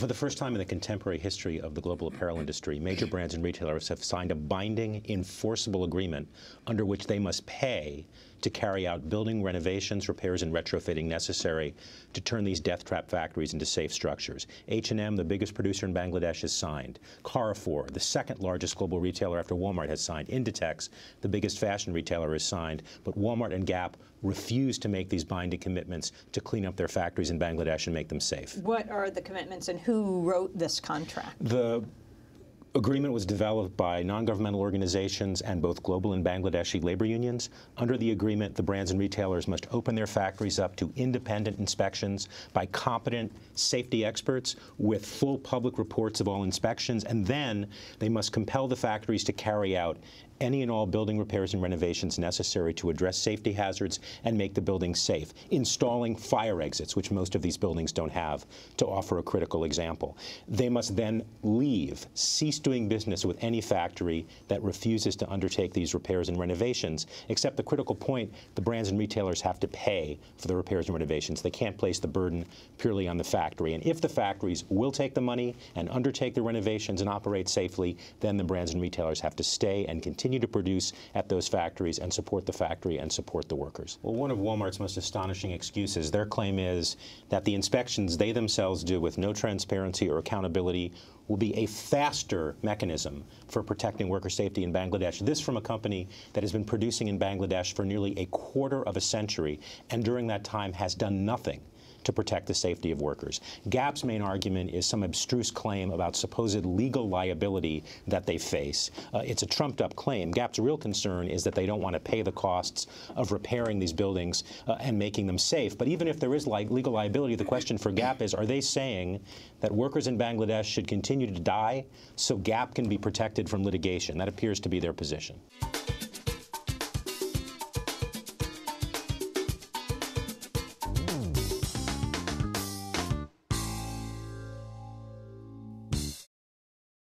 For the first time in the contemporary history of the global apparel industry, major brands and retailers have signed a binding, enforceable agreement under which they must pay to carry out building renovations, repairs, and retrofitting necessary to turn these death trap factories into safe structures. H&M, the biggest producer in Bangladesh, has signed. Carrefour, the second largest global retailer after Walmart, has signed. Inditex, the biggest fashion retailer, has signed. But Walmart and Gap refuse to make these binding commitments to clean up their factories in Bangladesh and make them safe. What are the commitments and who wrote this contract? The agreement was developed by non-governmental organizations and both global and Bangladeshi labor unions. Under the agreement, the brands and retailers must open their factories up to independent inspections by competent safety experts with full public reports of all inspections, and then they must compel the factories to carry out any and all building repairs and renovations necessary to address safety hazards and make the buildings safe, installing fire exits, which most of these buildings don't have, to offer a critical example. They must then cease doing business with any factory that refuses to undertake these repairs and renovations, except the critical point, the brands and retailers have to pay for the repairs and renovations. They can't place the burden purely on the factory. And if the factories will take the money and undertake the renovations and operate safely, then the brands and retailers have to stay and continue to produce at those factories and support the factory and support the workers. Well, one of Walmart's most astonishing excuses, their claim is that the inspections they themselves do with no transparency or accountability will be a faster mechanism for protecting worker safety in Bangladesh. This from a company that has been producing in Bangladesh for nearly a quarter of a century, and during that time has done nothing to protect the safety of workers. Gap's main argument is some abstruse claim about supposed legal liability that they face. It's a trumped-up claim. Gap's real concern is that they don't want to pay the costs of repairing these buildings and making them safe. But even if there is legal liability, the question for Gap is, are they saying that workers in Bangladesh should continue to die so Gap can be protected from litigation? That appears to be their position.